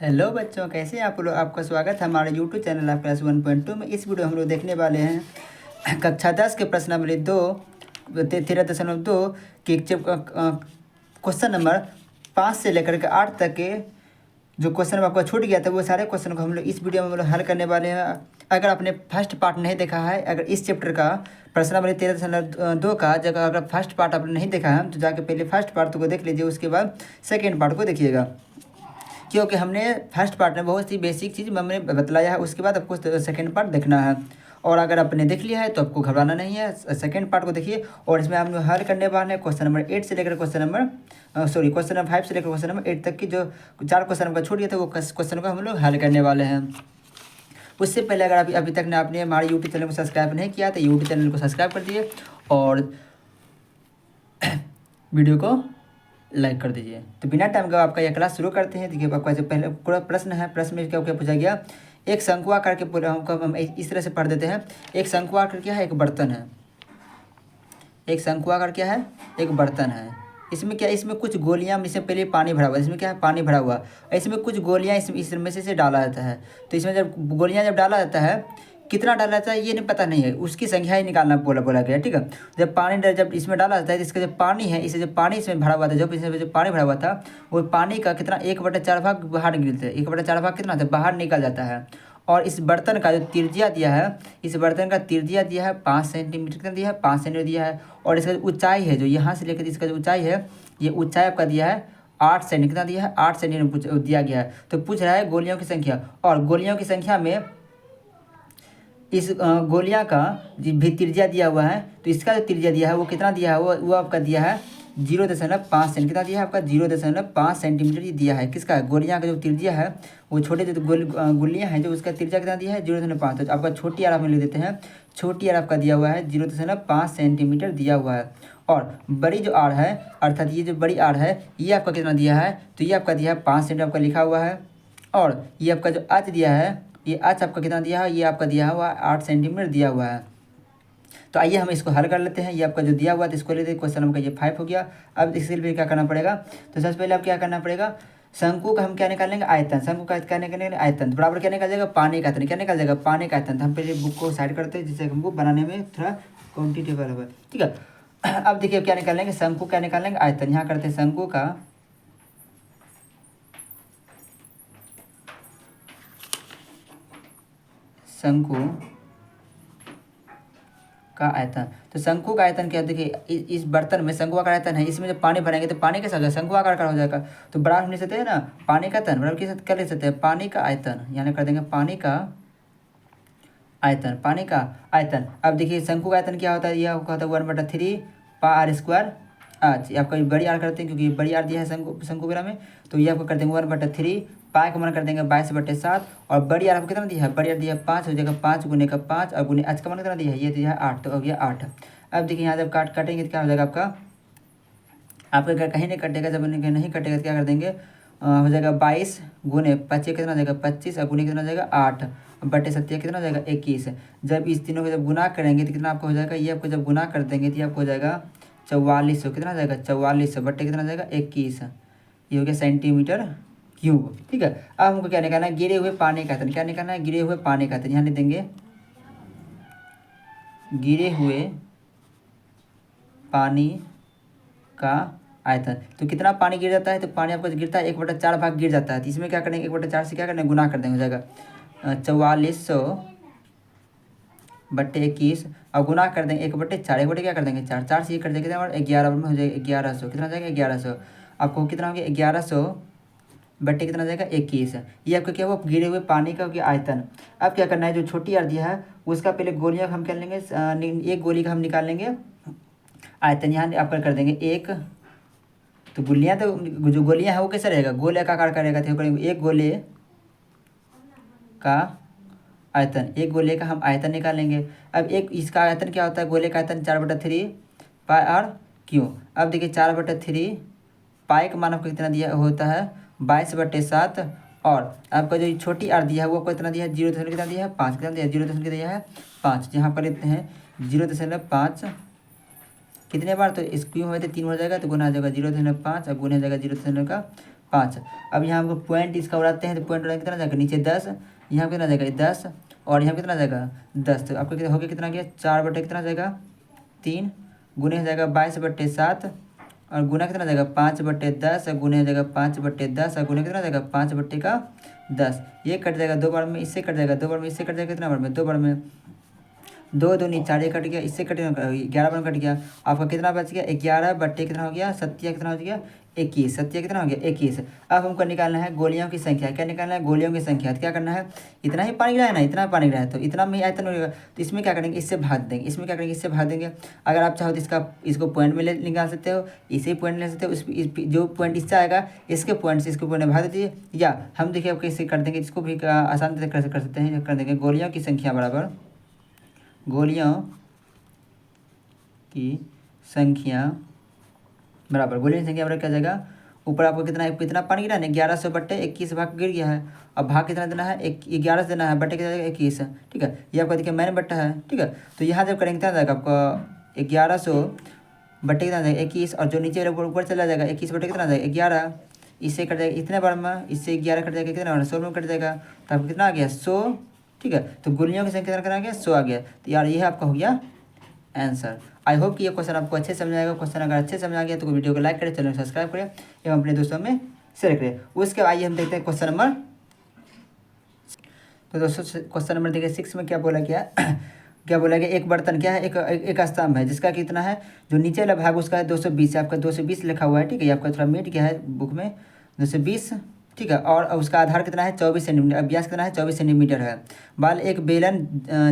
Hello बच्चों, कैसे हैं आप लोग। आपका स्वागत है हमारे यूट्यूब चैनल आप क्लास 1.2 में। इस वीडियो में हम लोग देखने वाले हैं कक्षा 10 के प्रश्न नंबर 13.2 के क्वेश्चन नंबर 5 से लेकर के 8 तक के जो क्वेश्चन आपका छूट गया था वो सारे क्वेश्चन को हम लोग इस वीडियो में हम लोग हल करने वाले हैं। अगर आपने फर्स्ट पार्ट नहीं देखा है, अगर इस चैप्टर का प्रश्न नंबर 13.2 का जगह अगर फर्स्ट पार्ट आपने नहीं देखा है तो जाके पहले फर्स्ट पार्ट को देख लीजिए, उसके बाद सेकेंड पार्ट को देखिएगा। क्योंकि हमने फर्स्ट पार्ट में बहुत सी बेसिक चीज़ हमने बतलाया है, उसके बाद आपको सेकेंड पार्ट देखना है। और अगर आपने देख लिया है तो आपको घबराना नहीं है, सेकेंड पार्ट को देखिए। और इसमें हम हल करने वाले हैं क्वेश्चन नंबर 8 से लेकर क्वेश्चन नंबर 5 से लेकर क्वेश्चन नंबर 8 तक की जो 4 क्वेश्चन का छूट गया था वो क्वेश्चन को हम लोग हल करने वाले हैं। उससे पहले अगर अभी तक ने आपने हमारे यूट्यूब चैनल को सब्सक्राइब नहीं किया तो यूट्यूब चैनल को सब्सक्राइब कर दिए और वीडियो को लाइक कर दीजिए। तो बिना टाइम का आपका यह क्लास शुरू करते हैं। देखिए, आपका जो पहले पूरा प्रश्न है, प्रश्न में क्या क्या पूछा गया। एक शंकु आकार के पूरा हम इस तरह से पढ़ देते हैं। एक शंकु आकार क्या है, एक बर्तन है। एक शंकु आकार क्या है, एक बर्तन है। इसमें क्या, इसमें कुछ गोलियां, इसमें पहले पानी भरा हुआ है। इसमें क्या है, पानी भरा हुआ। इसमें कुछ गोलियां इसमें से डाला जाता है। तो इसमें जब गोलियां जब डाला जाता है, कितना डाला जाता है ये नहीं पता नहीं है, उसकी संख्या ही निकालना बोला गया, ठीक है। जब इसमें डाला जाता है, इसका जो पानी है, इसे जो पानी इसमें भरा हुआ था, इसमें जो पानी भरा हुआ था वो पानी का कितना 1/4 भाग बाहर निकलता है। 1/4 भाग कितना था, बाहर निकल जाता है। और इस बर्तन का जो त्रिज्या दिया है, इस बर्तन का त्रिज्या दिया है 5 सेंटीमीटर, कितना दिया है 5 सेंटीमीटर दिया है। और इसका जो ऊंचाई है, जो यहाँ से लेकर इसका जो ऊंचाई है, ये ऊंचाई आपका दिया है 8 सेंटीमीटर, कितना दिया है 8 सेंटीमीटर दिया गया है। तो पूछ रहा है गोलियों की संख्या, और गोलियों की संख्या में इस गोलियां का भी त्रिज्या दिया हुआ है। तो इसका जो त्रिज्या दिया है वो कितना दिया है, वो आपका दिया है 0.5 सेंटीमीटर, कितना दिया है आपका 0.5 सेंटीमीटर ये दिया है। किसका, गोलियां का जो त्रिज्या है, वो छोटे जो गोलियां हैं जो उसका त्रिज्या कितना दिया है 0.5। तो आपका छोटी आर में लिख देते हैं, छोटी आर आपका दिया हुआ है 0.5 सेंटीमीटर दिया हुआ है। और बड़ी जो आर है, अर्थात ये जो बड़ी आर है, ये आपका कितना दिया है, तो ये आपका दिया है 5 सेंटीमीटर आपका लिखा हुआ है। और ये आपका जो आज दिया है, ये आज आपका कितना दिया है, ये आपका दिया हुआ 8 सेंटीमीटर दिया हुआ है। तो आइए हम इसको हल कर लेते हैं। ये आपका जो दिया हुआ है तो इसको लेते हैं, क्वेश्चन नंबर ये 5 हो गया। अब इसके लिए क्या करना पड़ेगा, तो सबसे पहले आप क्या करना पड़ेगा, शंकु का हम क्या निकालेंगे, आयतन। शंकु का क्या निकालेंगे, आयतन। तो बराबर क्या निकल जाएगा, पानी का आयतन। क्या निकल जाएगा, पानी का आयतन। तो हम पहले बुक को साइड करते हैं जिससे हमको बनाने में थोड़ा क्वान्टिटेबल होगा, ठीक है। अब देखिए क्या निकालेंगे, शंकु क्या निकालेंगे, आयतन। यहाँ करते हैं शंकु का का आयतन। तो शंकु का आयतन क्या है, देखिए इस बर्तन में शंकु का आयतन है, इसमें जब पानी भरेंगे तो पानी कैसा हो जाएगा, शंकु आकार का हो जाएगा। तो बराबर हम लिख सकते हैं ना, पानी का आयतन बराबर क्या लिख सकते हैं, पानी का आयतन। यानी कर देंगे पानी का आयतन, पानी का आयतन। अब देखिए शंकु का आयतन क्या होता है, यह होता है 1/3 पार स्क्वायर आज। आपका बड़ी आर करते हैं क्योंकि बड़ी आर दिया है शंकु बेरा में। तो ये आपको कर देंगे 1/3, पाई का मान कर देंगे 22/7। और बड़ी आर आपको कितना दिया है, बड़ी आर दिया है 5, हो जाएगा 5 गुने का 5 और गुने आज का मान कितना दिया है, ये दिया है 8, तो हो गया 8। अब देखिए यहाँ जब काटेंगे तो क्या हो जाएगा आपका, आपका कहीं नहीं कटेगा, जब नहीं कटेगा तो क्या कर देंगे, हो जाएगा 22 गुने 25 कितना हो जाएगा 25 और गुने कितना हो जाएगा 8/7 कितना हो जाएगा 21। जब इस तीनों को जब गुना करेंगे तो कितना आपको हो जाएगा, ये आपको जब गुना कर देंगे तो ये आपको हो जाएगा 4400, कितना हो जाएगा 4400 बट्टे कितना हो जाएगा 21। ये हो गया सेंटीमीटर क्यूब, ठीक है। अब हमको क्या निकालना है, गिरे हुए पानी का आयतन। क्या निकालना है, गिरे हुए पानी का आयतन। यहाँ लिख देंगे गिरे हुए पानी का आयतन। तो कितना पानी गिर जाता है, तो पानी आपको गिरता है 1/4 भाग गिर जाता है। तो इसमें क्या करेंगे, 1/4 से क्या करेंगे, गुना कर देंगे, हो जाएगा 4400/21 और गुना कर देंगे 1/4, 1 बटे क्या कर देंगे 4, 4 से ये कर देंगे और 11 में हो जाएगा 1100, कितना हो जाएगा 1100। आपको कितना हो गया 1100 बट्टे कितना हो जाएगा 21। ये आपका क्या हुआ, गिरे हुए पानी का हो गया आयतन। अब क्या करना है, जो छोटी आर दिया है उसका पहले गोलियां हम क्या लेंगे, एक गोली का हम निकाल लेंगे आयतन। यहाँ आप कर देंगे एक, तो गुलियाँ तो जो गोलियाँ हैं वो कैसे रहेगा, गोले का आकार करेगा। तो एक गोले का आयतन, एक गोले का हम आयतन निकालेंगे। अब एक इसका आयतन क्या होता है, गोले का आयतन 4/3 पाई आर क्यों। अब देखिए 4/3 पाई का मान आपको कितना दिया होता है 22/7। और आपका जो छोटी आर दिया है वो आपको कितना दिया है 0 कितना दिया है 5, कितना दिया है 0 दिया है 5। यहाँ पर लेते हैं 0.5 कितने बार, तो इस क्यों में तो 3 हो जाएगा तो गुना हो जाएगा 0.5 और गुना हो जाएगा 0.5 5। अब यहाँ हमको पॉइंट इसका उड़ाते हैं तो पॉइंट उड़ाने कितना जाएगा नीचे 10, यहाँ कितना जाएगा 10 और यहाँ कितना जाएगा 10। तो आपको कितना हो गया, कितना गया 4 बटे कितना जाएगा 3, गुने हो जाएगा 22/7 और गुना कितना जाएगा 5/10 और गुने हो जाएगा 5/10 और गुने कितना जाएगा 5/10। ये कट जाएगा 2 बार में, इससे कट जाएगा 2 बार में, इससे कट जाएगा कितना बार में 2 बार में, 2 दूनी 4 ये कट गया, इससे कट गया 11 बार में कट गया। आपका कितना बच गया 11 बट्टे कितना हो गया सत्या कितना हो गया 21, सत्या कितना हो गया 21। अब हमको निकालना है गोलियों की संख्या। क्या निकालना है गोलियों की संख्या। तो क्या करना है, इतना ही पानी गिरा है ना, इतना पानी गिरा है तो इतना में ही आयतन होगा। तो इसमें क्या करेंगे इससे भाग देंगे, इसमें क्या करेंगे इससे भाग देंगे। अगर आप चाहो तो इसको पॉइंट में निकाल सकते हो, इसे पॉइंट ले सकते हो। जो पॉइंट इससे आएगा इसके पॉइंट से इसको पॉइंट में भाग दीजिए, या हम देखिए आप कैसे कर देंगे, इसको भी आसान से कर सकते हैं। कर देंगे गोलियों की संख्या बराबर गोलियों की संख्या बराबर गोलियों की संख्या बराबर क्या जाएगा, ऊपर आपको कितना पानी गिरा है 1100/21 भाग गिर गया है। अब भाग कितना देना है 11 से देना है, बटे कितना जाएगा 21, ठीक है। ये आपका देखिए मैंने बट्टा है, ठीक है। तो यहाँ जब करेंगे कितना जाएगा आपका 1100 बटे कितना जाएगा 21 और जो नीचे ऊपर चला जाएगा 21 बटे कितना जाएगा 11, इससे कट जाएगा इतने बार में, इससे 11 कट जाएगा कितना बार 100 में कट जाएगा। तो आपको कितना आ गया 100, ठीक है। तो गोलियों की संख्या कितना आ गया 100 आ गया। तो यार ये आपका हो गया आंसर। आई होप कि ये क्वेश्चन आपको अच्छे समझ आएगा। क्वेश्चन अगर अच्छे समझ आ गया तो वीडियो को लाइक करें, चैनल को सब्सक्राइब करें एवं अपने दोस्तों में शेयर करें। उसके बाद आइए हम देखते हैं क्वेश्चन नंबर। तो दोस्तों क्वेश्चन नंबर देखिए 6 में क्या बोला गया क्या बोला गया, एक बर्तन क्या है, एक स्तंभ है जिसका कितना है, जो नीचे वाला भाग उसका है 220, आपका 220 लिखा हुआ है, ठीक है। ये आपका थोड़ा मिट गया है बुक में 220, ठीक है। और उसका आधार कितना है 24 सेंटीमीटर, व्यास कितना है 24 सेंटीमीटर है। बाल एक बेलन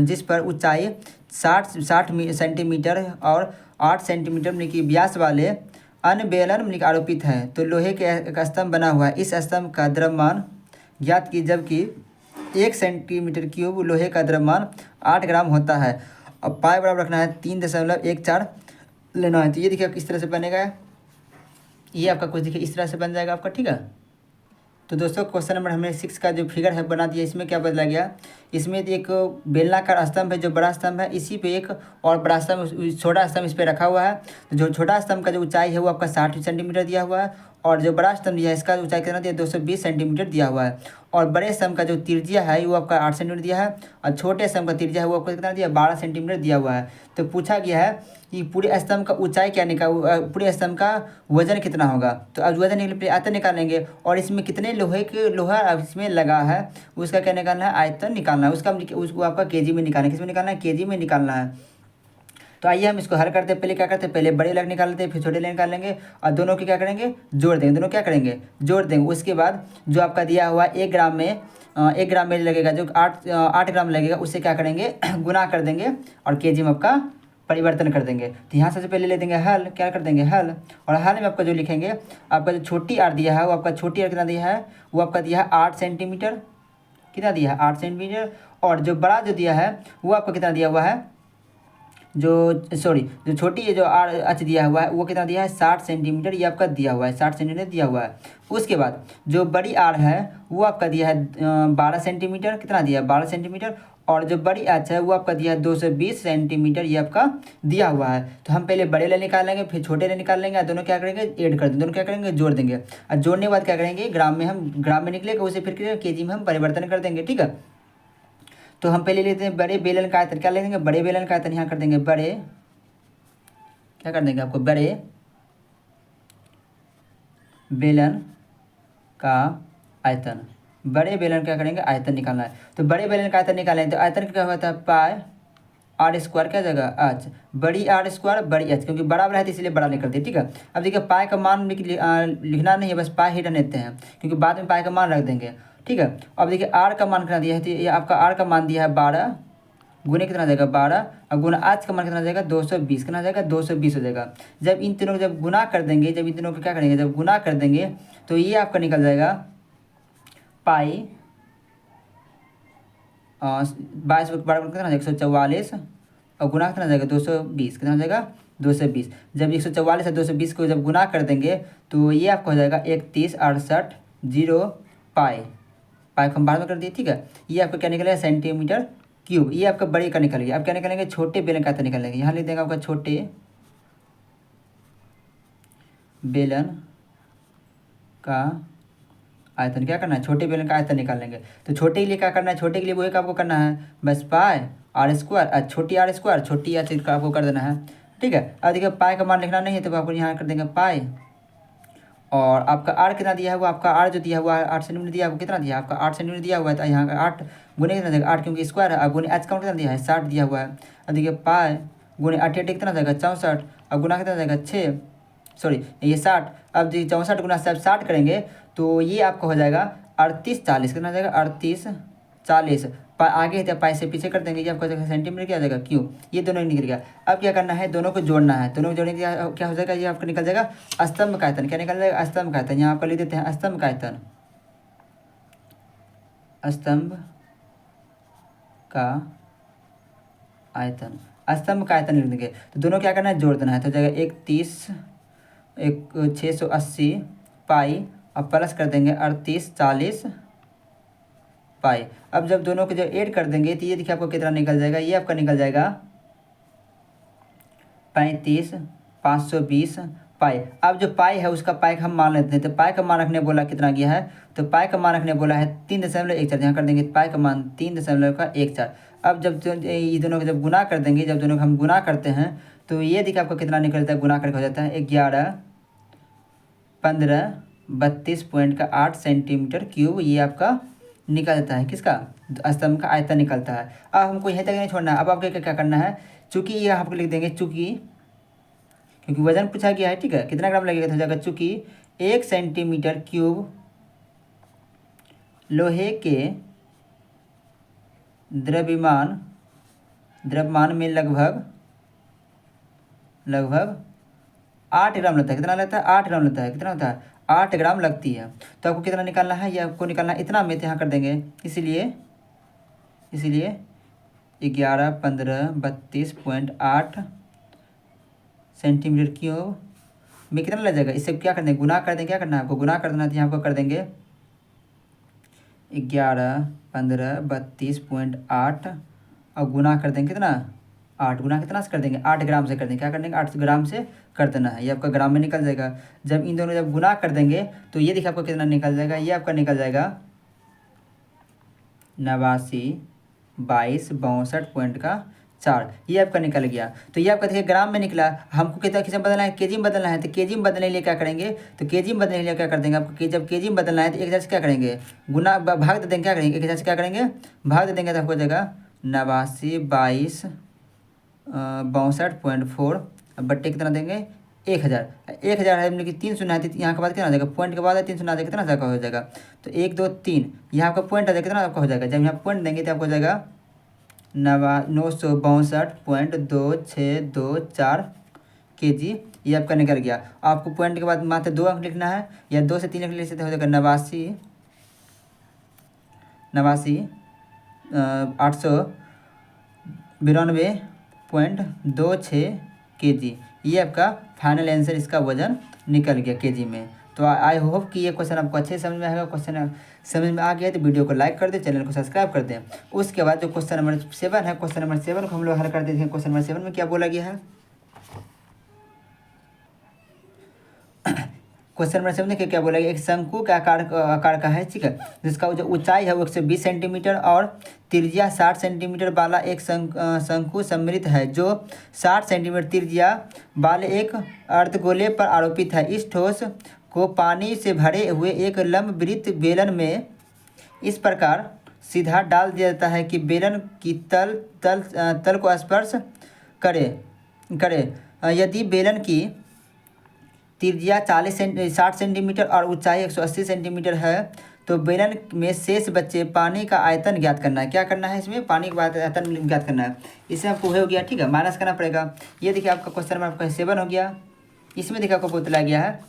जिस पर ऊंचाई 60 सेंटीमीटर और 8 सेंटीमीटर मतलब कि व्यास वाले अन्य बेलन मतलब आरोपित है, तो लोहे के एक स्तंभ बना हुआ है। इस स्तंभ का द्रव्यमान ज्ञात की, जबकि 1 सेंटीमीटर क्यूब लोहे का द्रव्यमान 8 ग्राम होता है। अब पाई बराबर रखना है 3.14 लेना है। तो ये देखिए किस तरह से बनेगा, ये आपका कुछ देखिए इस तरह से बन जाएगा आपका, ठीक है। तो दोस्तों क्वेश्चन नंबर हमने 6 का जो फिगर है बना दिया, इसमें क्या बदला गया, इसमें एक बेलनाकार स्तंभ है, जो बड़ा स्तंभ है इसी पे एक और बड़ा स्तंभ छोटा स्तंभ इस पे रखा हुआ है। तो जो छोटा स्तंभ का जो ऊंचाई है वो आपका 60 सेंटीमीटर दिया हुआ है और जो बड़ा स्तंभ दिया है इसका ऊंचाई कितना दिया 220 सेंटीमीटर दिया हुआ है। और बड़े स्तंभ का जो त्रिज्या है वो आपका 8 सेंटीमीटर दिया है और छोटे स्तंभ का त्रिज्या है वो आपको कितना दिया 12 सेंटीमीटर दिया हुआ है। तो पूछा गया है कि पूरे स्तंभ का ऊंचाई क्या पूरे स्तंभ का वजन कितना होगा। तो अब वजन निकल पे आयतन निकालेंगे और इसमें कितने लोहा अब इसमें लगा है उसका क्या निकालना है, आयतन निकालना है। उसको आपका केजी में निकालना है, किसमें निकालना है केजी में निकालना है। तो आइए हम इसको हल करते हैं। पहले क्या करते हैं, पहले बड़े लेग निकाल लेते हैं, फिर छोटे लेग निकाल लेंगे और दोनों के क्या करेंगे जोड़ देंगे, दोनों क्या करेंगे जोड़ देंगे। उसके बाद जो आपका दिया हुआ 1 ग्राम में लगेगा, जो 8 ग्राम लगेगा उससे क्या करेंगे गुना कर देंगे और केजी में आपका परिवर्तन कर देंगे। तो यहाँ सबसे पहले ले देंगे हल, क्या कर देंगे हल, और हल में आपका जो लिखेंगे आपका जो छोटी आर दिया है वो आपका छोटी आर कितना दिया है, वो आपका दिया है 8 सेंटीमीटर, कितना दिया है 8 सेंटीमीटर। और जो बड़ा जो दिया है वो आपका कितना दिया हुआ है, जो छोटी जो आर एच दिया हुआ है वो कितना दिया है 60 सेंटीमीटर, ये आपका दिया हुआ है 60 सेंटीमीटर दिया हुआ है। उसके बाद जो बड़ी आर है वो आपका दिया है 12 सेंटीमीटर, कितना दिया है 12 सेंटीमीटर। और जो बड़ी एच है वो आपका दिया है 220 सेंटीमीटर, ये आपका दिया हुआ है। तो हम पहले बड़े ले निकाल लेंगे फिर छोटे ले निकाल लेंगे और दोनों क्या करेंगे ऐड कर देंगे, दोनों क्या करेंगे जोड़ देंगे। और जोड़ने के बाद क्या करेंगे ग्राम में निकलेगा उसे फिर केजी में हम परिवर्तन कर देंगे, ठीक है। तो हम पहले लेते हैं बड़े बेलन का आयतन, क्या ले लेंगे बड़े बेलन का आयतन, यहाँ कर देंगे बड़े, क्या कर देंगे आपको बड़े बेलन का आयतन, बड़े बेलन क्या करेंगे आयतन निकालना है। तो बड़े बेलन का आयतन निकालेंगे तो आयतन क्या होता है पाई आर स्क्वायर क्या जगह एच, बड़ी आर स्क्वायर बड़ी एच, क्योंकि बड़ा है तो इसलिए बड़ा निकलती है, ठीक है। अब देखिए पाई का मान लिखना नहीं है, बस पाई ही रहने देते हैं क्योंकि बाद में पाई का मान रख देंगे, ठीक है। अब देखिए आर का मान कितना दिया है, तो ये आपका आर का मान दिया है 12 गुने कितना जाएगा 12 और गुना आज का मान कितना जाएगा 220, कितना जाएगा 220 हो जाएगा। जब इन तीनों को जब गुना कर देंगे, जब इन तीनों को क्या करेंगे जब गुना कर देंगे तो ये आपका निकल जाएगा पाई 22 बराबर कितना जाएगा 144 और गुना कितना जाएगा 220, कितना जाएगा 220। जब 144 और 220 को जब गुना कर देंगे तो ये आपका हो जाएगा 3168 पाई, पाई को हम बाद में कर दिए, ठीक है। ये आपका क्या निकलेगा सेंटीमीटर क्यूब, ये आपका बड़े का निकल गया। अब क्या निकलेंगे छोटे बेलन का निकलेंगे, यहाँ लिख देंगे आपका छोटे बेलन का आयतन क्या करना है, छोटे बेलन का आयतन निकाल लेंगे। तो छोटे के लिए क्या करना है, छोटे के लिए वही आपको करना है, बस पाई आर स्क्वायर, छोटी आर स्क्वायर छोटी आर का आपको कर देना है, ठीक है। अब देखिए पाई का मान लिखना नहीं है तो आपको यहाँ कर देंगे पाई, और आपका आर कितना दिया है वो, आपका आर जो दिया हुआ है 8 सेंटीमीटर दिया है, कितना दिया है आपका 8 सेंटीमीटर दिया हुआ है, तो यहाँ का 8 गुने कितना देगा 8, क्योंकि स्क्वायर है, और गुने एच काउंट कितना दिया है 60 दिया हुआ है। अब देखिए पाई गुने 8 कितना जाएगा 64, और गुना कितना जाएगा 6, सॉरी ये 60। अब जो 64 गुना 60 करेंगे तो ये आपका हो जाएगा 38 40, कितना जाएगा 38 40। आगे है पाई से पीछे कर देंगे, ये आपका सेंटीमीटर क्या आ जाएगा क्यों, ये दोनों ही निकल गया। अब क्या करना है, दोनों को जोड़ना है, दोनों को जोड़ने के क्या हो जाएगा, ये आपका निकल जाएगा स्तंभ का आयतन। क्या निकल जाएगा, स्तंभ का आयतन। यहाँ आपका लिख देते हैं स्तंभ का आयतन, स्तंभ का आयतन, स्तंभ का आयतन लिख देंगे। तो दोनों क्या करना है, जोड़ देना है, तो हो जाएगा 680 पाई, अब प्लस कर देंगे 38 40 पाई। अब जब दोनों को जब ऐड कर देंगे तो ये देखिए आपको कितना निकल जाएगा, ये आपका निकल जाएगा 35 520 पाई। अब जो पाई है उसका पाई का हम मान लेते हैं, तो पाई का मान रखने बोला कितना गया है, तो पाई का मान रखने बोला है 3.14, यहाँ कर देंगे पाई का मान 3.14। अब जब ये दोनों को जब गुना कर देंगे, जब दोनों को हम गुना करते हैं तो ये देखिए आपको कितना निकलता है, गुना करके हो जाता है 11 15 32.8 सेंटीमीटर क्यूब, ये आपका निकल जाता है किसका, स्तंभ का आयतन निकलता है। अब हमको यहीं तक नहीं छोड़ना है, अब आपको क्या करना है, चूंकि ये आपको लिख देंगे चूंकि, क्योंकि वजन पूछा गया है, ठीक है, कितना ग्राम लगेगा, तो हो जाएगा चूंकि 1 सेंटीमीटर क्यूब लोहे के द्रव्यमान में लगभग 8 ग्राम लगता है। कितना लगता है, 8 ग्राम लगता है, कितना होता है 8 ग्राम लगती है। तो आपको कितना निकालना है, ये आपको निकालना है इतना में, तो यहाँ कर देंगे, इसीलिए 11 15 32.8 सेंटीमीटर क्यूब में कितना लग जाएगा, इससे क्या कर देंगे, गुना कर देंगे, क्या करना है आपको, गुना कर देना है, तो यहाँ आपको कर देंगे 11 15 32.8 और गुना कर देंगे कितना 8, गुना कितना से कर देंगे 8 ग्राम से कर देंगे, क्या कर देंगे 8 ग्राम से कर देना है, ये आपका ग्राम में निकल जाएगा। जब इन दोनों जब गुना कर देंगे तो ये देखिए आपको कितना निकल जाएगा, ये आपका निकल जाएगा 89 22 62.4, ये आपका निकल गया। तो ये आपका देखिए ग्राम में निकला, हमको कितना किस में बदलना है, केजी में बदलना है, तो केजी में बदलने के लिए क्या करेंगे, तो केजी में बदलने के लिए क्या कर देंगे आपको, जब केजी में बदलना है तो एक हज़ार से क्या करेंगे, गुना भाग दे देंगे, क्या करेंगे 1000 से क्या करेंगे भाग दे देंगे, तो आपको हो जाएगा 89 22 62.4 बट्टे कितना देंगे 1000। 1000 है मतलब कि 3 शून्य है, यहाँ के बाद कितना आ जाएगा, पॉइंट के बाद 3 शून्य आ जाएगा, कितना जाएगा हो जाएगा, तो 1 2 3 यहाँ आपका पॉइंट आ जाएगा, कितना आपका हो जाएगा, जब यहाँ पॉइंट देंगे तो आपको हो जाएगा 962.2624 kg, ये आपका निकल गया। आपको पॉइंट के बाद मात्र 2 अंक लिखना है, या 2 से 3 अंक लिख सकते हो जाएगा 89 892.26 kg, ये आपका फाइनल आंसर, इसका वजन निकल गया केजी में। तो आई होप कि ये क्वेश्चन आपको अच्छे समझ में आएगा। क्वेश्चन समझ में आ गया तो वीडियो को लाइक कर दें, चैनल को सब्सक्राइब कर दें। उसके बाद जो क्वेश्चन नंबर 7 है, क्वेश्चन नंबर 7 को हम लोग हल कर देते हैं। क्वेश्चन नंबर 7 में क्या बोला गया है, क्वेश्चन नंबर 7 देखिए क्या बोला गया, एक शंकु के आकार का है, ठीक है, जिसका जो ऊंचाई है वो 120 सेंटीमीटर और त्रिज्या 60 सेंटीमीटर वाला एक शंकु सम्मिलित है, जो 60 सेंटीमीटर त्रिज्या वाले एक अर्धगोले पर आरोपित है। इस ठोस को पानी से भरे हुए एक लंबवृत्त बेलन में इस प्रकार सीधा डाल दिया जाता है कि बेलन की तल को स्पर्श करे। यदि बेलन की त्रिज्या 60 सेंटीमीटर और ऊंचाई 180 सेंटीमीटर है तो बेलन में शेष बच्चे पानी का आयतन ज्ञात करना है। क्या करना है, इसमें पानी का आयतन ज्ञात करना है। इससे आपको हो गया, ठीक है, माइनस करना पड़ेगा। ये देखिए आपका क्वेश्चन नंबर आपका 7 हो गया। इसमें देखिए आपको बतलाया गया है,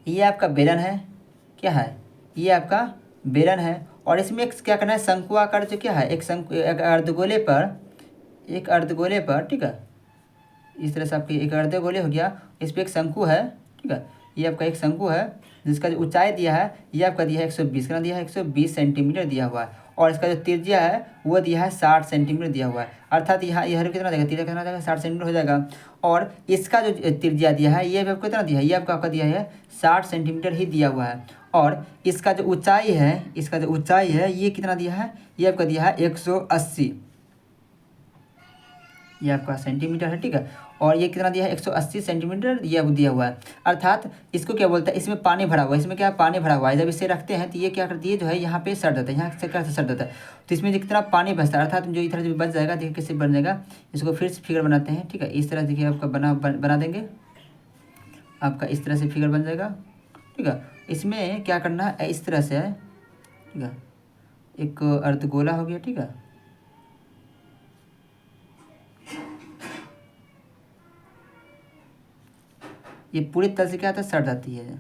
ये आपका बेलन है, क्या है, ये आपका बेलन है, और इसमें क्या करना है, शंकु आकार जो क्या है, एक अर्धगोले पर, ठीक है, इस तरह से आपके एक अर्धगोले हो गया, इस पर एक शंकु है, ठीक है, ये आपका एक शंकु है जिसका जो ऊंचाई दिया है ये आपका दिया है 120, कितना दिया है 120 सेंटीमीटर दिया हुआ है। और इसका जो त्रिज्या है वो दिया है 60 सेंटीमीटर दिया हुआ है। अर्थात यहाँ यह कितना देगा, त्रिज्या कितना देगा 60 सेंटीमीटर हो जाएगा। और इसका जो त्रिज्या दिया है ये भी आपको कितना दिया है, ये आपका दिया है 60 सेंटीमीटर ही दिया हुआ है। और इसका जो ऊंचाई है, इसका जो ऊंचाई है ये कितना दिया है, ये आपका दिया है 180, ये आपका सेंटीमीटर है, ठीक है। और ये कितना दिया है 180 सेंटीमीटर ये दिया हुआ है। अर्थात इसको क्या बोलता है, इसमें पानी भरा हुआ है, इसमें क्या पानी भरा हुआ है। जब इसे रखते हैं तो ये क्या करती है जो है यहाँ पे सड़ जाता है, यहाँ से क्या सड़ जाता है। तो इसमें जितना पानी बचता है अर्थात जो इधर जो बच जाएगा, देखिए कैसे बन जाएगा। इसको फिर से फिगर बनाते हैं, ठीक है। इस तरह देखिए आपका बना देंगे, आपका इस तरह से फिगर बन जाएगा, ठीक है। इसमें क्या करना है, इस तरह से है, ठीक है। एक अर्धगोला हो गया, ठीक है। ये पूरी तरह से क्या होता है सड़ जाती है,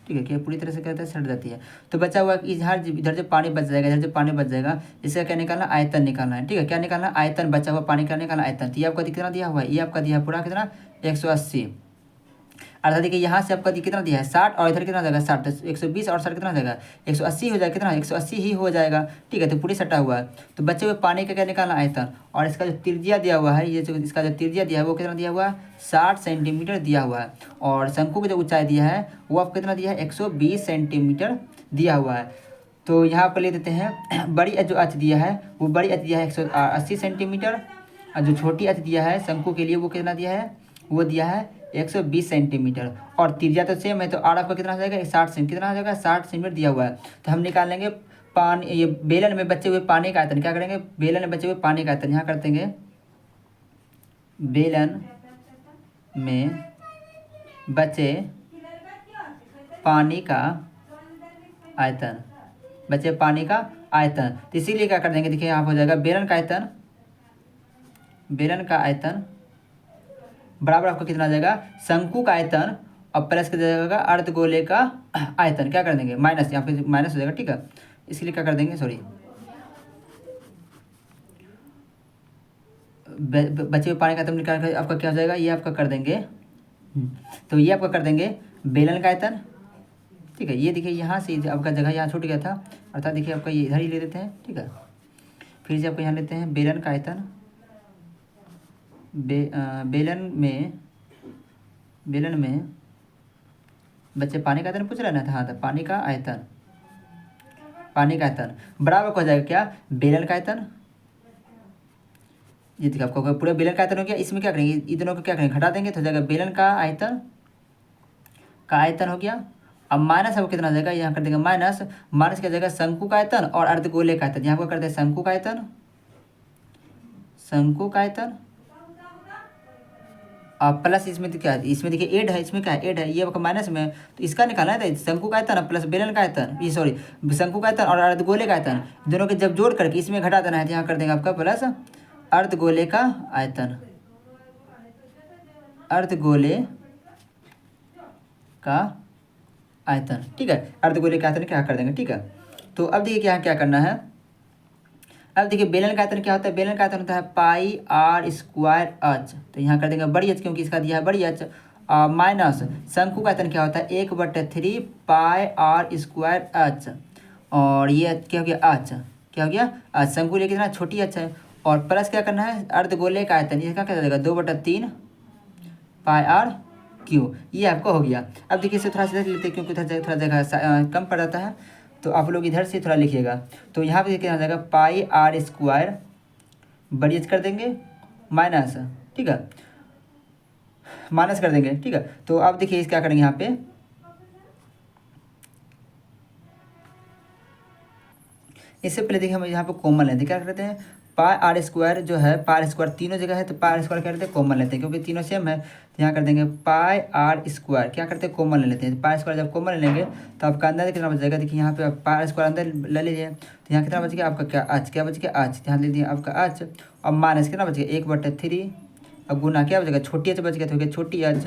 ठीक है। क्या पूरी तरह से क्या होता है सड़ जाती है। तो बचा हुआ इधर जो पानी बच जाएगा, इधर जो पानी बच जाएगा, इसका क्या निकालना, आयतन निकालना है, ठीक है। क्या निकालना, आयतन। बचा हुआ पानी का निकालना आयतन। तो ये आपका कितना दिया हुआ है, ये आपका दिया है पूरा कितना 180। अर्थात देखिए यहाँ से आपका कितना दिया है 60 और इधर कितना जाएगा 60, 120 और 60 कितना जाएगा 180 हो जाएगा, कितना 180 ही हो जाएगा, ठीक है। तो पूरी सटा हुआ है। तो बचे हुए पानी का क्या निकालना, आयतन। और इसका जो त्रिज्या दिया हुआ है, ये जो इसका जो त्रिज्या दिया है वो कितना दिया हुआ है 60 सेंटीमीटर दिया हुआ है। और शंकु की जो ऊंचाई दिया है वो आपको कितना दिया है 120 सेंटीमीटर दिया हुआ है। तो यहाँ पर ले देते हैं बड़ी जो अच दिया है वो बड़ी अच दिया है 180 सेंटीमीटर, और जो छोटी अच दिया है शंकु के लिए वो कितना दिया है, वो दिया है 120 सेंटीमीटर। और त्रिज्या तो सेम है, तो आर आपका कितना हो जाएगा 60 सेंटीमीटर, कितना हो जाएगा 60 सेंटीमीटर दिया हुआ है। तो हम निकाल लेंगे पानी, ये बेलन में बचे हुए पानी का आयतन। क्या करेंगे, बेलन में बचे हुए पानी का आयतन यहाँ कर देंगे, बेलन में बचे पानी का आयतन, बचे पानी का आयतन। तो इसीलिए क्या कर देंगे, देखिए यहाँ हो जाएगा बेलन का आयतन, बेलन का आयतन बराबर आपको कितना आ जाएगा शंकु का आयतन, और प्लस कितना जाएगा अर्धगोले का आयतन। क्या कर देंगे माइनस, यहाँ पे माइनस हो जाएगा, ठीक है। इसलिए क्या कर देंगे, सॉरी, बचे हुए पानी का आयतन निकाल कर आपका क्या हो जाएगा, ये आपका कर देंगे, तो ये आपका कर देंगे बेलन का आयतन, ठीक है। ये देखिए यहाँ से आपका जगह यहाँ छूट गया था, अर्थात देखिए आपका ये इधर ही ले लेते हैं, ठीक है। फिर से आपको यहाँ लेते हैं बेलन का आयतन, बेलन में बच्चे पानी का आयतन पूछ रहे ना, था हाँ, तो पानी का आयतन, पानी का आयतन बराबर हो जाएगा क्या बेलन का आयतन। ये देखिए आपको पूरा बेलन का आयतन हो गया। इसमें क्या करेंगे, इन दोनों को क्या करेंगे घटा देंगे, तो हो जाएगा बेलन का आयतन हो गया। अब माइनस आपको कितना हो जाएगा, यहाँ कर देंगे माइनस, माइनस क्या जाएगा शंकु का आयतन और अर्धगोले का आयतन। यहाँ पर करते हैं शंकु का आयतन, शंकु का आयतन, और प्लस इसमें तो क्या है, इसमें देखिए एड है, इसमें क्या है एड है, ये आपका माइनस में, तो इसका निकालना है। तो शंकु का आयतन प्लस बेलन का आयतन, ये सॉरी शंकु का आयतन और अर्धगोले का आयतन दोनों के जब जोड़ करके इसमें घटा देना है, तो यहाँ कर देंगे आपका प्लस अर्धगोले का आयतन, अर्धगोले का आयतन, ठीक है। अर्धगोले का आयतन क्या कर देंगे, ठीक है। तो अब देखिए क्या क्या करना है, अब देखिए बेलन का आयतन क्या होता है, बेलन का आयतन होता है पाई आर स्क्वायर एच, तो यहाँ कर देंगे बड़ी एच क्योंकि इसका दिया है बड़ी एच, माइनस शंकु का आयतन क्या होता है 1/3 पाई आर स्क्वायर एच, और ये क्या हो गया एच, क्या हो गया एच, शंकु लिए कितना छोटी एच है, और प्लस क्या करना है अर्धगोले का आयतन, इसका क्या जाएगा 2/3 पाई आर क्यू, ये आपको हो गया। अब देखिए इसे थोड़ा सा लेते हैं क्योंकि थोड़ा जगह कम पड़ जाता है, तो आप लोग इधर से थोड़ा लिखिएगा। तो यहाँ पे देखिए आ जाएगा पाई आर स्क्वायर बड़ी एच कर देंगे माइनस, ठीक है, माइनस कर देंगे, ठीक है। तो अब देखिए इस क्या करेंगे यहाँ पे, इससे पहले देखिए हम यहाँ पे कॉमन लेते हैं, क्या करते हैं पाई आर स्क्वायर जो है, पाई आर स्क्वायर तीनों जगह है, तो पाई आर स्क्वायर क्या करते हैं कॉमन लेते हैं क्योंकि तीनों सेम है। तो यहाँ कर देंगे पाई आर स्क्वायर, क्या करते हैं कॉमन ले लेते हैं। पाई स्क्वायर जब कॉमन ले लेंगे तो आपका अंदर कितना बच जाएगा, देखिए यहाँ पे आप पाई स्क्वायर अंदर ले लीजिए, तो यहाँ कितना बच गया आपका क्या आज, क्या बच गया आज, यहाँ ले लीजिए आपका आज, और माइनस कितना बच गया 1/3, अब गुना क्या बचेगा छोटी एच बच गया, तो छोटी एच,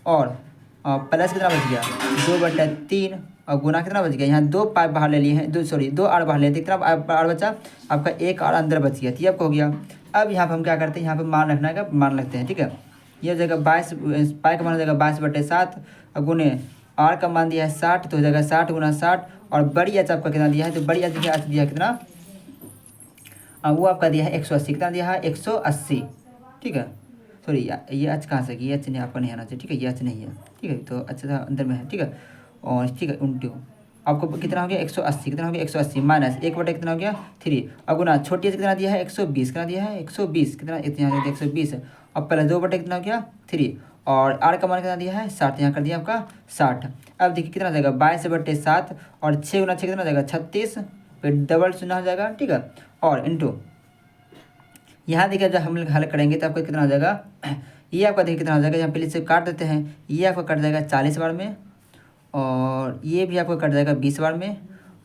और प्लस कितना बच गया 2/3, और गुना कितना बच गया, यहाँ 2 पाई बाहर ले लिए हैं, 2 आर बाहर ले लिए, कितना आर बचा आपका 1 आर अंदर बच गया, ये आपको हो गया। अब यहाँ पर हम क्या करते हैं, यहाँ पे मान रखना है, मान रखते हैं, ठीक है। ये हो जाएगा 22, पाई का मान हो जाएगा 22/7, और गुने आर का मान दिया है 60, तो हो जाएगा 60 × 60। और बड़ी एच आपका कितना दिया है, तो बड़ी एच दिया है कितना, वो आपका दिया है 180। कितना दिया है, 180। ठीक है, सॉरी ये एच कहाँ से, ये एच नहीं आपका नहीं आना चाहिए। ठीक है, ये एच नहीं है। ठीक है, तो अच्छा अंदर में है। ठीक है, और ठीक है उल्टू आपको कितना हो गया 180। कितना हो गया 180 माइनस 1/, कितना हो गया 3। अब गुना छोटी एच कितना दिया है 120। कितना दिया है 120। कितना इतना 120 है। अब प्लस 2/, कितना हो गया 3। और आर का मान कितना दिया है 60, यहाँ कर दिया आपका 60। अब देखिए कितना हो जाएगा 22/7 और 6 × 6 कितना हो जाएगा 36, फिर डबल शून्य हो जाएगा। ठीक है, और इंटू यहाँ देखिए जब हम लोग हल करेंगे तो आपको कितना हो जाएगा, ये आपका देखिए कितना हो जाएगा, यहाँ पहले से काट देते हैं। ये आपका कट जाएगा 40 बार में, और ये भी आपको कट जाएगा 20 बार में।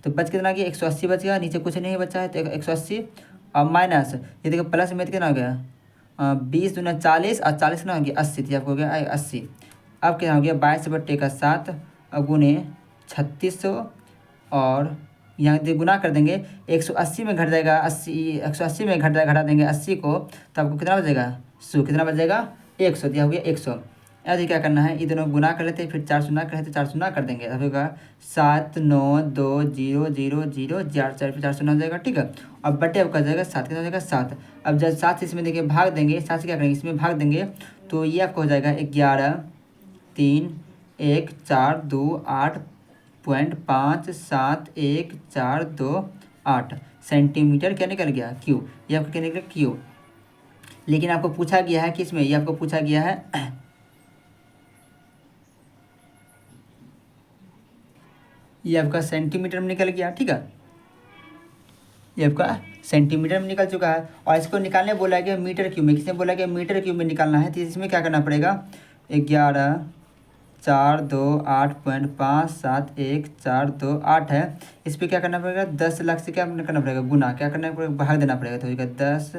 तो बच कितना गया 180 बच गया, नीचे कुछ नहीं बचा है तो 180। और माइनस ये देखिए प्लस में कितना हो गया 20 दूना 40 और 40 कितना हो गया 80, तो आपको हो गया 80। अब कितना हो गया 22/7 गुने 3600, और यहाँ से गुना कर देंगे 180 में घट जाएगा 80, 180 में घटा देंगे 80 को, तो आपको कितना बचेगा 100। कितना बचेगा 100, दिया हो गया 100। ऐसे क्या करना है, ये दोनों गुना कर लेते हैं, फिर 4 शून्य कर लेते हैं, 4 शून्य कर देंगे, अब होगा 7 9 2 0 0 0 4 4 फिर 4 शून्य हो जाएगा। ठीक है, अब बटे आपका जाएगा 7। कितना हो जाएगा 7। अब जब 7 से इसमें देखिए भाग देंगे, 7 से क्या करेंगे इसमें भाग देंगे, तो ये आपको हो जाएगा 11 3 1 4 2 8.57142 सेंटीमीटर क्या निकल गया क्यूब। ये आपका क्या निकला क्यूब। लेकिन आपको पूछा गया है किस में, ये आपको पूछा गया है ये आपका सेंटीमीटर में निकल गया। ठीक है, ये आपका सेंटीमीटर में निकल चुका है, और इसको निकालने बोला गया मीटर क्यूब में। किसने बोला गया मीटर क्यूब में निकालना है, तो इसमें क्या करना पड़ेगा 11 4 2 8.57142 है। इस पर क्या करना पड़ेगा 10 लाख से क्या करना पड़ेगा गुना, क्या करना पड़ेगा भाग देना पड़ेगा, तो 10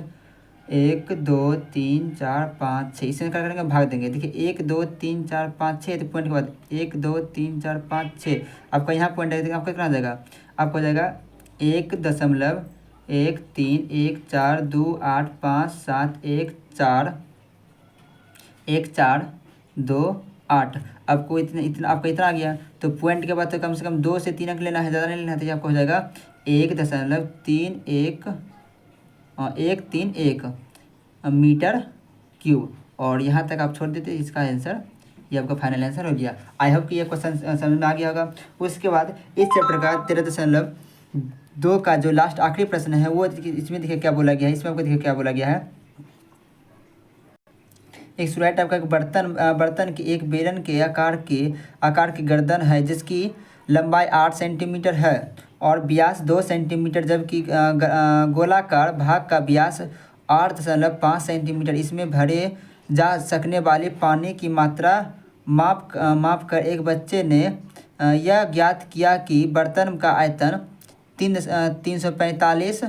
1 2 3 4 5 6, इसमें क्या करेंगे भाग देंगे। देखिए 1 2 3 4 5 6, तो पॉइंट के बाद 1 2 3 4 5 6 आपका यहाँ पॉइंट है, आपका कितना आ जाएगा, आपको हो जाएगा 1.13141714 आपको इतना इतना आपका इतना आ गया। तो पॉइंट के बाद तो कम से कम 2 से 3 अंक लेना है, ज़्यादा नहीं लेना है, तो ये आपको हो जाएगा 1.311 मीटर क्यूब। और यहाँ तक आप छोड़ देते इसका आंसर, ये आपका फाइनल आंसर हो गया। आई होप कि ये क्वेश्चन समझ में आ गया होगा। उसके बाद इस चैप्टर का 13.2 का जो लास्ट आखिरी प्रश्न है वो इसमें देखिए क्या बोला गया है, इसमें आपको देखिए क्या बोला गया है। एक सुराही टाइप का एक बर्तन की एक बेलन के आकार की गर्दन है जिसकी लंबाई 8 सेंटीमीटर है और व्यास 2 सेंटीमीटर, जबकि गोलाकार भाग का व्यास 8.5 सेंटीमीटर। इसमें भरे जा सकने वाली पानी की मात्रा माप कर एक बच्चे ने यह ज्ञात किया कि बर्तन का आयतन 345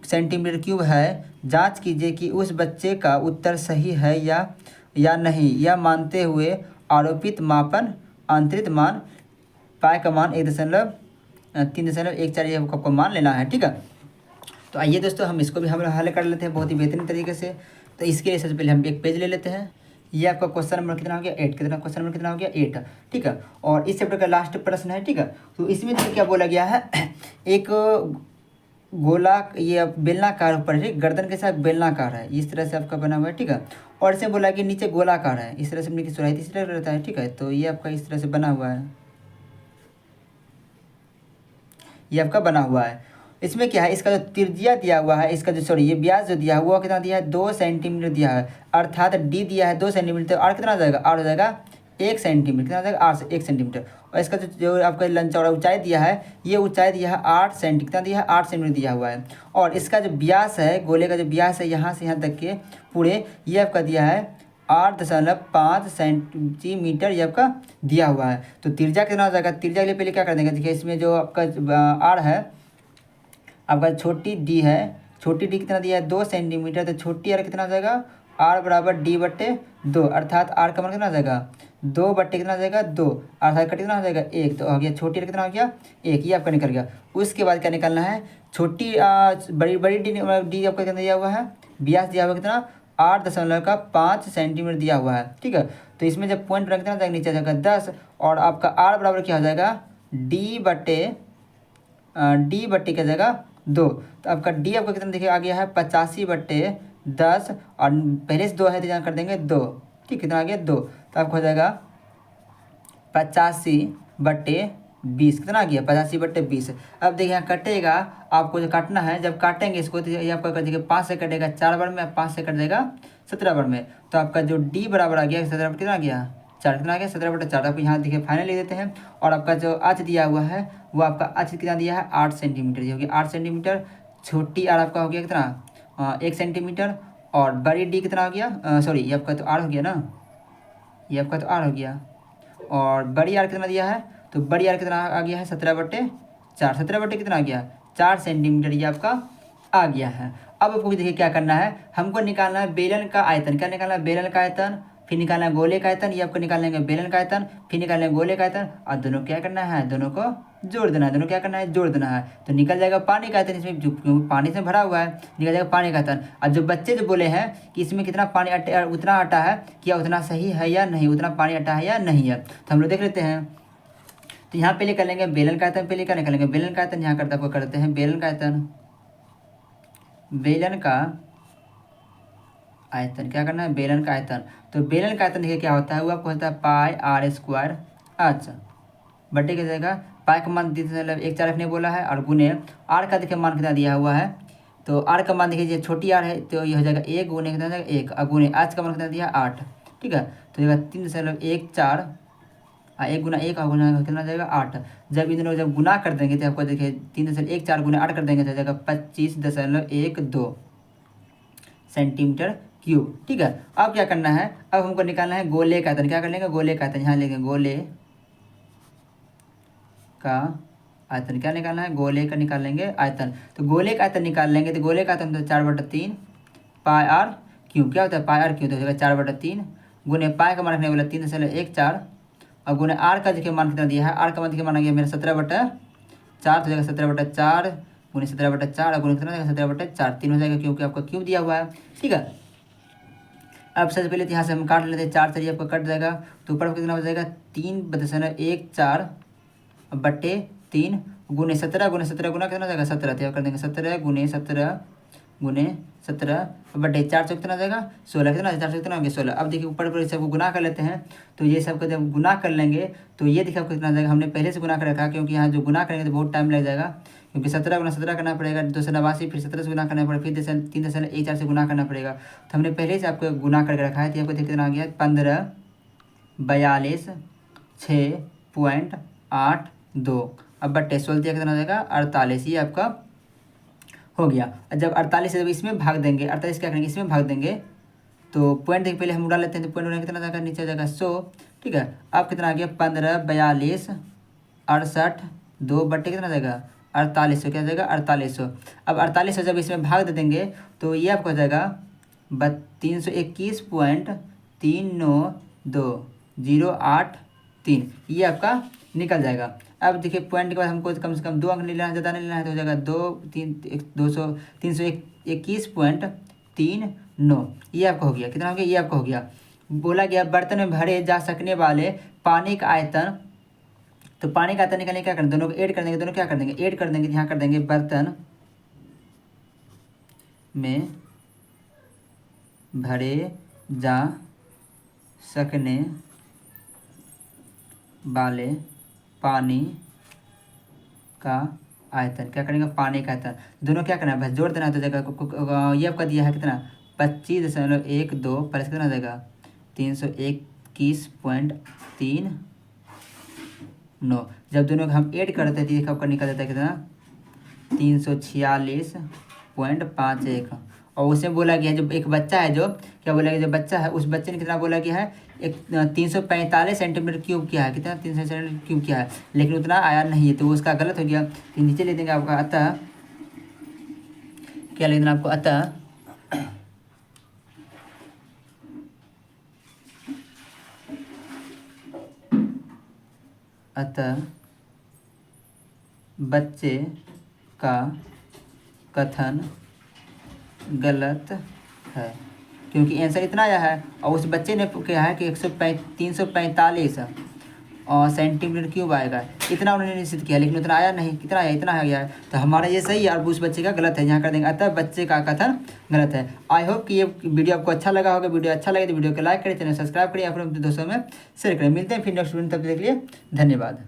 सेंटीमीटर क्यूब है। जांच कीजिए कि उस बच्चे का उत्तर सही है या नहीं, यह मानते हुए आरोपित मापन आंतरिक मान पाए का मान 3.14 ये आपको मान लेना है। ठीक है, तो आइए दोस्तों हम इसको भी हम हल कर लेते हैं बहुत ही बेहतरीन तरीके से। तो इसके लिए सबसे पहले हम एक पेज ले लेते हैं। ये आपका क्वेश्चन नंबर कितना हो गया 8, क्वेश्चन नंबर कितना हो गया 8। ठीक है, और इस चैप्टर का लास्ट प्रश्न है। ठीक है, तो इसमें देखिए क्या बोला गया है, एक गोला ये बेलनाकार ऊपर है, गर्दन के साथ बेलनाकार है, इस तरह से आपका बना हुआ है। ठीक है, और इसे बोला कि नीचे गोलाकार है, इस तरह से अपनी की सुराही इस तरह रहता है। ठीक है, तो ये आपका इस तरह से बना हुआ है, ये आपका बना हुआ है। इसमें क्या है, इसका जो त्रिज्या दिया हुआ है, इसका जो ये व्यास जो दिया हुआ कितना दिया है 2 सेंटीमीटर दिया है, अर्थात डी दिया है 2 सेंटीमीटर, तो आर कितना आ जाएगा, आर हो जाएगा 1 सेंटीमीटर, कितना आ जाएगा आर से 1 सेंटीमीटर। और इसका जो आपका लंबा चौड़ा ऊंचाई दिया है, ये ऊंचाई दिया है 8 सेंटी, कितना दिया है 8 सेंटीमीटर दिया हुआ है। और इसका जो व्यास है, गोले का जो व्यास है यहाँ से यहाँ तक के पूरे, ये आपका दिया है 8.5 सेंटीमीटर, ये आपका दिया हुआ है। तो त्रिज्या कितना हो जाएगा, त्रिज्या के लिए पहले क्या कर देंगे, देखिए इसमें जो आपका आर है, आपका छोटी डी है, छोटी डी कितना दिया है 2 सेंटीमीटर, तो छोटी आर कितना हो जाएगा आर बराबर डी बट्टे 2, अर्थात आर का मान कितना हो जाएगा 2 बट्टे कितना हो जाएगा 2, अर्थात कितना हो जाएगा 1, तो हो गया छोटी आर कितना हो गया 1, ये आपका निकल गया। उसके बाद क्या निकालना है, छोटी बड़ी डी आपका कितना दिया हुआ है, व्यास दिया हुआ कितना 8.5 सेंटीमीटर दिया हुआ है। ठीक है, तो इसमें जब पॉइंट रखते हैं तो नीचे आ जाएगा 10 और आपका आर बराबर क्या हो जाएगा डी बट्टे क्या जाएगा 2। तो आपका डी आपका कितना देखिए आ गया है 85/10 और पहले से 2 है तो यहाँ कर देंगे 2। ठीक, कितना आ गया 2। तो आपको हो जाएगा 85/20। कितना आ गया 85/20। अब देखिए यहाँ कटेगा, आपको जो काटना है जब काटेंगे इसको तो ये आपका देखिए 5 से कटेगा 4 बार में, 5 से कट देगा 17 बार में। तो आपका जो डी बराबर आ गया 17 कितना आ गया 4, कितना आ गया 17/4। आपको यहाँ देखिए फाइनल ले देते हैं। और आपका जो आँच दिया हुआ है वो आपका आँच कितना दिया है 8 सेंटीमीटर, ये हो गया 8 सेंटीमीटर। छोटी आर आपका हो गया कितना 1 सेंटीमीटर। और बड़ी डी कितना हो गया, सॉरी ये आपका तो आर हो गया ना, ये आपका तो आर हो गया। और बड़ी आर कितना दिया है, तो बड़ी आर कितना आ गया है 17/4। 17 कितना आ गया 4 सेंटीमीटर, ये आपका आ गया है। अब आपको देखिए क्या करना है, हमको निकालना है बेलन का आयतन। क्या निकालना है बेलन का आयतन, फिर निकालना है गोले का आयतन। ये आपको निकालेंगे बेलन का आयतन, फिर निकालेंगे गोले का आयतन और दोनों क्या करना है, दोनों को जोड़ देना है। दोनों क्या करना है जोड़ देना है। तो निकल जाएगा पानी का आयतन, इसमें जो क्योंकि पानी से भरा हुआ है निकल जाएगा पानी का आयतन। और जो बच्चे जो बोले हैं कि इसमें कितना पानी उतना अटा है, क्या उतना सही है या नहीं, उतना पानी अटा है या नहीं है, तो हम लोग देख लेते हैं। तो यहाँ पहले कर लेंगे बेलन का आयतन, पहले क्या निकालेंगे बेलन का आयतन। यहाँ करते आपको करते हैं बेलन का आयतन, बेलन का आयतन क्या करना है बेलन का आयतन। तो बेलन का आयतन देखिए क्या होता है, वो आपको होता है पाई आर स्क्वायर। अच्छा बटे क्या जाएगा, पाई का मान 1/4 रखने बोला है और गुने आर का देखिए मान कितना दिया हुआ है। तो आर का मान देखिए छोटी आर है तो ये हो जाएगा 1 गुने कितना जाएगा 1 और गुने आज का मान कितना दिया 8। ठीक है, तो जाएगा 3.14 1 गुना 1 और गुना कितना जाएगा 8। जब इन दोनों जब गुना कर देंगे तो आपको देखिए 3.14 गुना 8 कर देंगे तो जाएगा 25.12 सेंटीमीटर क्यूब। ठीक है, अब क्या करना है, अब हमको निकालना है गोले का आयतन। क्या कर लेंगे गोले का आयतन, यहाँ लेंगे गोले का आयतन। क्या निकालना है गोले का निकाल लेंगे आयतन। तो गोले का आयतन निकाल लेंगे तो गोले का आयतन तो 4/3 पाई आर क्यूब। क्या होता है पाई आर क्यूब, तो हो जाएगा 4/3 गुने पाई का मान रखने वाला 3.14 और गुने आर का देखिए मान कितना दिया है, आर का मान देखिए मान गया मेरा 17/4 तो जाएगा 17/4 गुने 17/4 और गुने कितना जाएगा 17/4 3 हो जाएगा क्योंकि आपका क्यूब दिया हुआ है। ठीक है, अब सबसे पहले तो यहाँ से हम काट लेते हैं 4 से, आपका कट जाएगा तो ऊपर कितना हो जाएगा 3/14 गुने 17 गुना कितना हो जाएगा 17। तो कर देंगे 17 गुने 17 बटे 4 से कितना हो जाएगा 16। कितना 4 से कितना हो गया 16। अब देखिए ऊपर ऊपर सबको गुना कर लेते हैं। तो ये सबको जब गुना कर लेंगे तो ये देखिए आपको कितना हो जाएगा, हमने पहले से गुना कर रखा है क्योंकि यहाँ जो गुना करेंगे तो बहुत टाइम लग जाएगा क्योंकि 17 गुना 17 करना पड़ेगा 289, फिर 17 से गुना करना पड़ेगा, फिर 3.14 से गुना करना पड़ेगा। तो हमने पहले से आपको गुना करके रखा है। तो आपको देखिए कितना आ गया 1542.82। अब बट्टे 16 दिया कितना हो जाएगा 48, ये आपका हो गया। और जब 48 से जब इसमें भाग देंगे 48 क्या करेंगे इसमें भाग देंगे तो पॉइंट देखिए पहले हम उड़ा लेते हैं। तो पॉइंट उड़ाने कितना जाएगा नीचे जाएगा 100। ठीक है, अब कितना आ गया 1542.68 बट्टे कितना जाएगा 4800। क्या जाएगा 4800। अब 4800 जब इसमें भाग दे देंगे तो ये आपको हो जाएगा 321.392083, ये आपका निकल जाएगा। अब देखिए पॉइंट के बाद हमको कम से कम 2 अंक नहीं लेना है, ज़्यादा नहीं लेना है, तो हो जाएगा 321.39, ये आपका हो गया। कितना हो गया ये आपका हो गया। बोला गया बर्तन में भरे जा सकने वाले पानी का आयतन। तो पानी का आयतन निकालने क्या करें, दोनों को ऐड कर देंगे, दोनों क्या कर देंगे ऐड कर देंगे। यहाँ कर देंगे बर्तन में भरे जा सकने वाले पानी का आयतन। क्या करेंगे पानी का आयतन, दोनों क्या करना है बस जोड़ देना है। तो जगह ये आपका दिया है कितना 25.12 प्लस कितना हो जाएगा 321.39। जब दोनों को हम ऐड करते हैं तो आपका निकल जाता है कितना 346.51। और उसमें बोला गया है जो एक बच्चा है, जो क्या बोला गया जो बच्चा है उस बच्चे ने कितना बोला गया है 345 सेंटीमीटर क्यूब किया है। कितना 300 सेंटीमीटर क्यूब किया है, लेकिन उतना आया नहीं है तो वो उसका गलत हो गया। तो नीचे ले देंगे आपका अतः क्या लिख देना आपको अतः बच्चे का कथन गलत है। क्योंकि आंसर इतना आया है और उस बच्चे ने क्या है कि 345 और सेंटीमीटर क्यूब आएगा, इतना उन्होंने निश्चित किया, लेकिन उतना आया नहीं। कितना आया? इतना आ गया है। तो हमारा ये सही है और उस बच्चे का गलत है, यहाँ कर देंगे। अतः बच्चे का कथन गलत है। आई होप कि ये वीडियो आपको अच्छा लगा होगा। वीडियो अच्छा लगे तो वीडियो को लाइक करें, चैनल सब्सक्राइब करें या फिर अपने दोस्तों में शेयर करें। मिलते हैं फिर नेक्स्ट वीडियो, तब तक के लिए धन्यवाद।